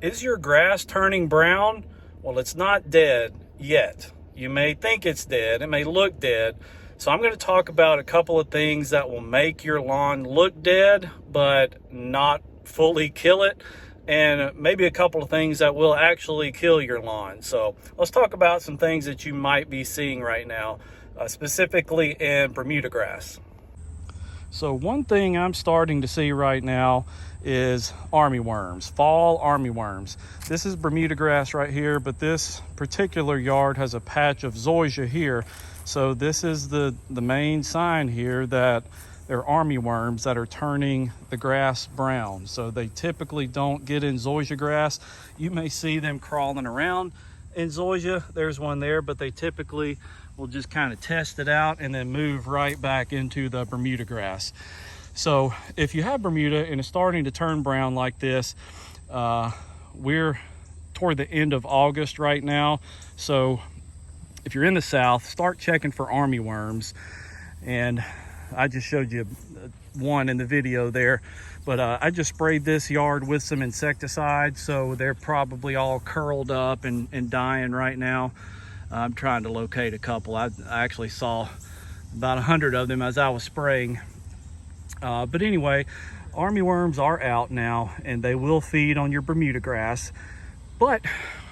Is your grass turning brown? Well, it's not dead yet. You may think it's dead. It may look dead. So I'm going to talk about a couple of things that will make your lawn look dead, but not fully kill it. And maybe a couple of things that will actually kill your lawn. So let's talk about some things that you might be seeing right now, specifically in Bermuda grass. So one thing I'm starting to see right now is armyworms, fall armyworms. This is Bermuda grass right here, but this particular yard has a patch of zoysia here. So this is the main sign here that they're armyworms that are turning the grass brown. So they typically don't get in zoysia grass. You may see them crawling around in zoysia. There's one there, but they typically will just kind of test it out and then move right back into the Bermuda grass. So if you have Bermuda and it's starting to turn brown like this, we're toward the end of August right now. So if you're in the South, start checking for armyworms. And I just showed you one in the video there, but I just sprayed this yard with some insecticide, so they're probably all curled up and dying right now. I'm trying to locate a couple. I actually saw about 100 of them as I was spraying. But anyway, armyworms are out now and they will feed on your Bermuda grass. But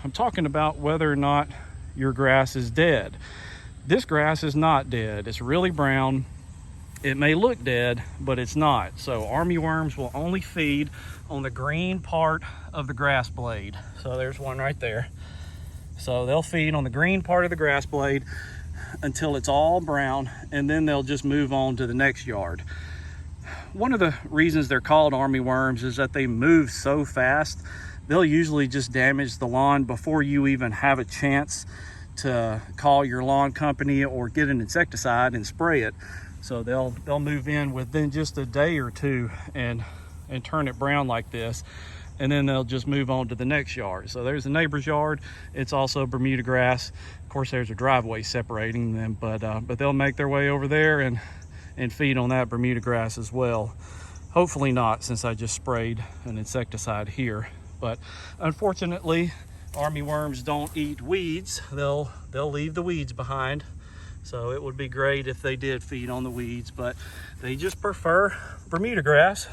I'm talking about whether or not your grass is dead. This grass is not dead. It's really brown. It may look dead, but it's not. So armyworms will only feed on the green part of the grass blade. So there's one right there. So they'll feed on the green part of the grass blade until it's all brown, and then they'll just move on to the next yard. One of the reasons they're called armyworms is that they move so fast. They'll usually just damage the lawn before you even have a chance to call your lawn company or get an insecticide and spray it. So they'll move in within just a day or two and turn it brown like this, and then they'll just move on to the next yard. So there's the neighbor's yard. It's also Bermuda grass. Of course, there's a driveway separating them, but they'll make their way over there and feed on that Bermuda grass as well. Hopefully not, since I just sprayed an insecticide here. But unfortunately, armyworms don't eat weeds. They'll leave the weeds behind. So it would be great if they did feed on the weeds, but they just prefer Bermuda grass.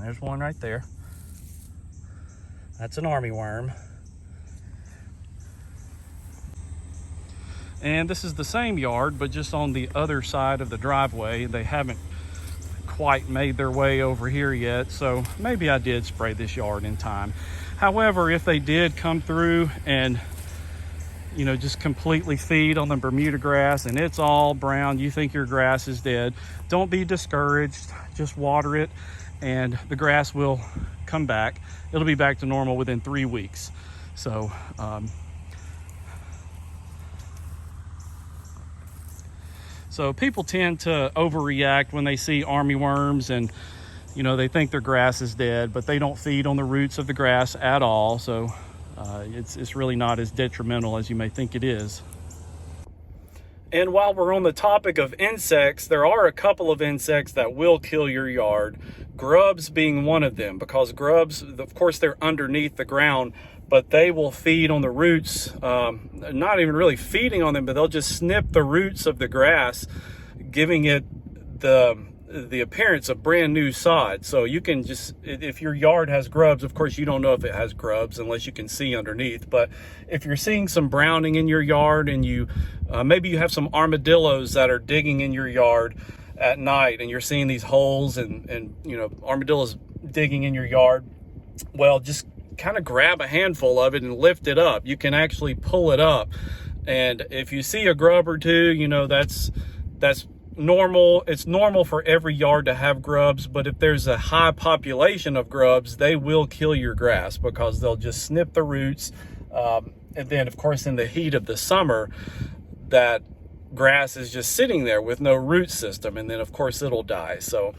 There's one right there. That's an armyworm. And this is the same yard, but just on the other side of the driveway. They haven't quite made their way over here yet, so maybe I did spray this yard in time. However, if they did come through and just completely feed on the Bermuda grass and it's all brown, you think your grass is dead, don't be discouraged. Just water it and the grass will come back. It'll be back to normal within 3 weeks. So so people tend to overreact when they see armyworms, and they think their grass is dead, but they don't feed on the roots of the grass at all. So it's really not as detrimental as you may think it is. And while we're on the topic of insects, there are a couple of insects that will kill your yard, grubs being one of them, because grubs, of course, they're underneath the ground, but they will feed on the roots, not even really feeding on them, but they'll just snip the roots of the grass, giving it the appearance of brand new sod. So you can just, if your yard has grubs, of course you don't know if it has grubs unless you can see underneath, but if you're seeing some browning in your yard and you maybe you have some armadillos that are digging in your yard at night and you're seeing these holes and armadillos digging in your yard, well, just kind of grab a handful of it and lift it up. You can actually pull it up, and if you see a grub or two, that's normal. It's normal for every yard to have grubs, but if there's a high population of grubs, they will kill your grass because they'll just snip the roots. And then, of course, in the heat of the summer, that grass is just sitting there with no root system, and then, of course, it'll die. So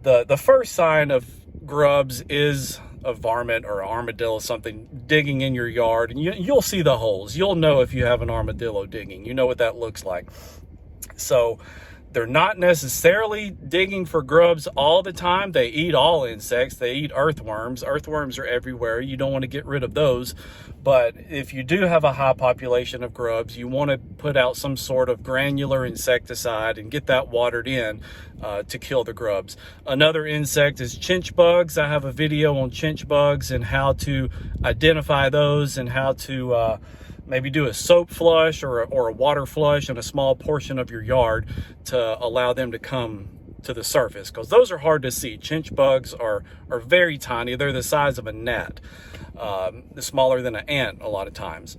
the first sign of grubs is a varmint or an armadillo, something digging in your yard, and you'll see the holes. You'll know if you have an armadillo digging. You know what that looks like. So They're not necessarily digging for grubs all the time. They eat all insects. They eat earthworms. Earthworms are everywhere. You don't want to get rid of those. But if you do have a high population of grubs, you want to put out some sort of granular insecticide and get that watered in to kill the grubs. Another insect is chinch bugs. I have a video on chinch bugs and how to identify those and how to maybe do a soap flush or a water flush in a small portion of your yard to allow them to come to the surface, because those are hard to see. Chinch bugs are very tiny. They're the size of a gnat, smaller than an ant a lot of times.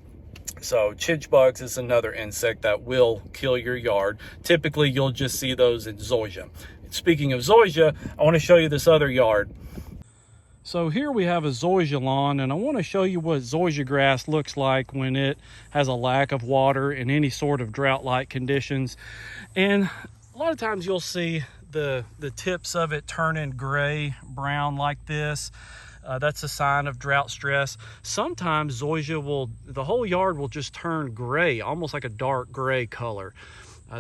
So chinch bugs is another insect that will kill your yard. Typically, you'll just see those in zoysia. Speaking of zoysia, I want to show you this other yard. So here we have a zoysia lawn, and I want to show you what zoysia grass looks like when it has a lack of water in any sort of drought-like conditions. And a lot of times you'll see the tips of it turning gray, brown like this. That's a sign of drought stress. Sometimes zoysia the whole yard will just turn gray, almost like a dark gray color.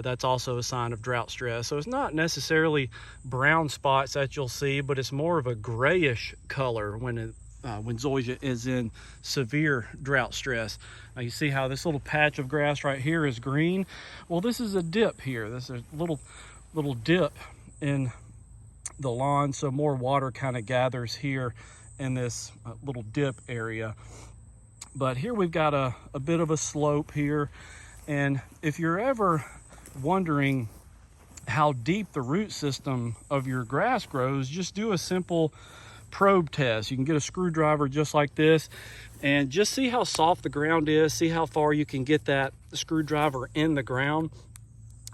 That's also a sign of drought stress. So it's not necessarily brown spots that you'll see, but it's more of a grayish color when zoysia is in severe drought stress. Now you see how this little patch of grass right here is green? Well, this is a dip here. This is a little dip in the lawn, so more water kind of gathers here in this little dip area. But here we've got a bit of a slope here, and if you're ever wondering how deep the root system of your grass grows, just do a simple probe test. You can get a screwdriver just like this and just see how soft the ground is, see how far you can get that screwdriver in the ground.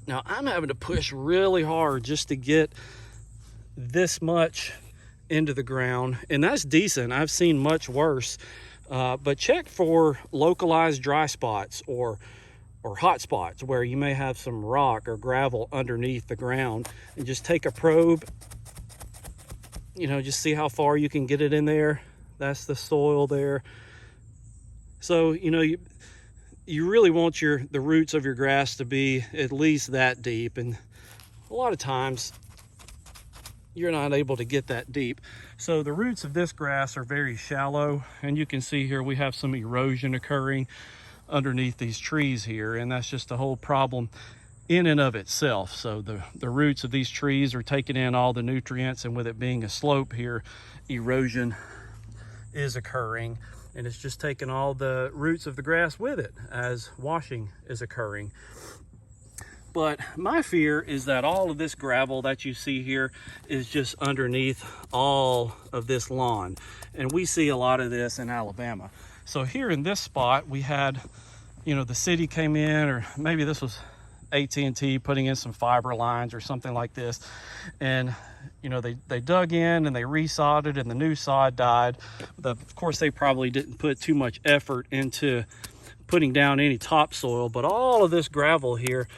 Now I'm having to push really hard just to get this much into the ground, and that's decent. I've seen much worse, but check for localized dry spots or hot spots where you may have some rock or gravel underneath the ground, and just take a probe, just see how far you can get it in there. That's the soil there. So you really want the roots of your grass to be at least that deep, and a lot of times you're not able to get that deep. So the roots of this grass are very shallow, and you can see here we have some erosion occurring underneath these trees here, and that's just a whole problem in and of itself. So the roots of these trees are taking in all the nutrients, and with it being a slope here, erosion is occurring, and it's just taking all the roots of the grass with it as washing is occurring. But my fear is that all of this gravel that you see here is just underneath all of this lawn, and we see a lot of this in Alabama. So here in this spot, we had, the city came in, or maybe this was AT&T putting in some fiber lines or something like this. And, they dug in and they resodded, and the new sod died. Of course, they probably didn't put too much effort into putting down any topsoil, but all of this gravel here,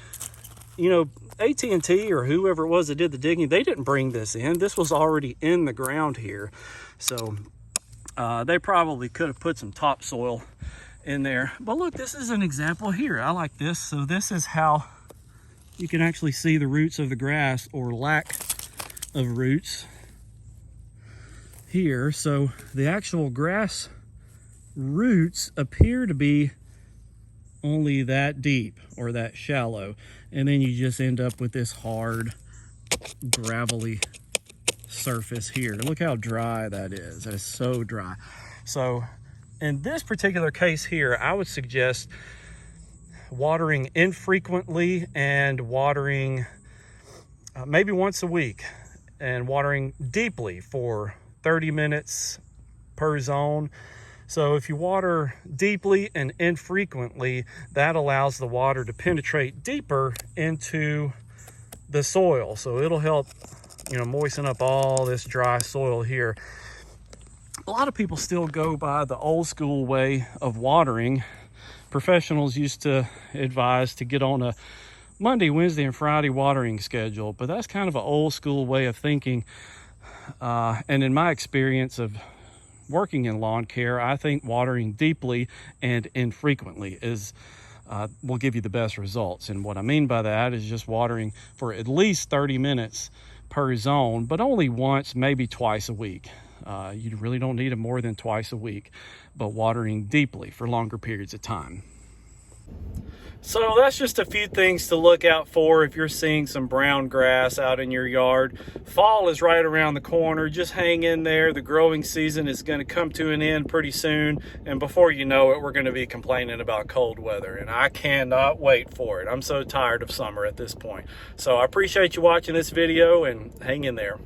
AT&T or whoever it was that did the digging, they didn't bring this in. This was already in the ground here. So they probably could have put some topsoil in there. But look, this is an example here. I like this. So this is how you can actually see the roots of the grass, or lack of roots here. So the actual grass roots appear to be only that deep or that shallow. And then you just end up with this hard, gravelly surface here. Look how dry that is. That is so dry. So in this particular case here, I would suggest watering infrequently and watering maybe once a week, and watering deeply for 30 minutes per zone. So if you water deeply and infrequently, that allows the water to penetrate deeper into the soil. So it'll help, moisten up all this dry soil here. A lot of people still go by the old school way of watering. Professionals used to advise to get on a Monday, Wednesday, and Friday watering schedule, but that's kind of an old school way of thinking. And in my experience of working in lawn care, I think watering deeply and infrequently is will give you the best results. And what I mean by that is just watering for at least 30 minutes per zone, but only once, maybe twice a week. You really don't need it more than twice a week, but watering deeply for longer periods of time. So that's just a few things to look out for if you're seeing some brown grass out in your yard. Fall is right around the corner. Just hang in there. The growing season is going to come to an end pretty soon. And before you know it, we're going to be complaining about cold weather. And I cannot wait for it. I'm so tired of summer at this point. So I appreciate you watching this video and hang in there.